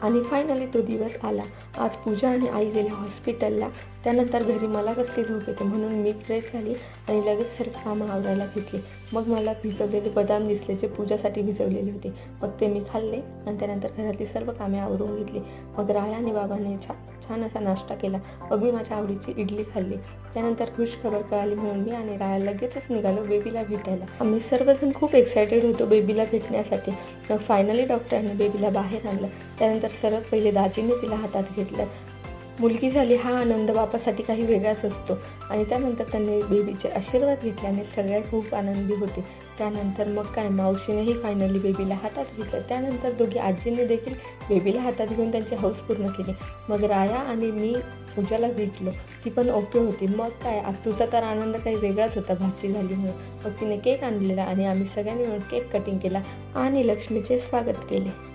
आणि फायनली तो दिवस आला। आज पूजा आणि आई गेले हॉस्पिटलला। त्यानंतर घरी मला कसली झोप येते म्हणून मी फ्रेश झाली आणि लगेच सर्व कामं आवरायला घेतली। मग मला भिजवलेले बदाम दिसले जे पूजासाठी भिजवलेले होते। मग ते मी खाल्ले आणि त्यानंतर घरातली सर्व कामे आवरून घेतली। मग राया आणि बाबांनी छान असा नाश्ता केला। मग मी माझ्या आवडीची इडली खाल्ली। त्यानंतर खुश खबर कळाली म्हणून मी आणि राया लगेचच निघालो बेबीला भेटायला। आम्ही सर्वजण खूप एक्सायटेड होतो बेबीला भेटण्यासाठी। मग फायनली डॉक्टरांनी बेबीला बाहेर आणलं। त्यानंतर सर्वात पहिले दाजीने तिला हातात घेतलं। मुलगी झाली हा आनंद बापासाठी काही वेगळाच असतो। आणि त्यानंतर त्यांनी बेबीचे आशीर्वाद घेतले आणि सगळे खूप आनंदी होते। त्यानंतर मग काय मावशीनेही फायनली बेबीला हातात घेतलं। त्यानंतर दोघी आजींनी देखील बेबीला हातात घेऊन त्यांची हौस पूर्ण केली। मग राया आणि मी पूजाला भेटलो, ती पण ओके होती। मग काय तुझा तर आनंद काही वेगळाच होता भाची झाली म्हणून। मग तिने केक आणलेला आणि आम्ही सगळ्यांनी मिळून केक कटिंग केला आणि लक्ष्मीचे स्वागत केले।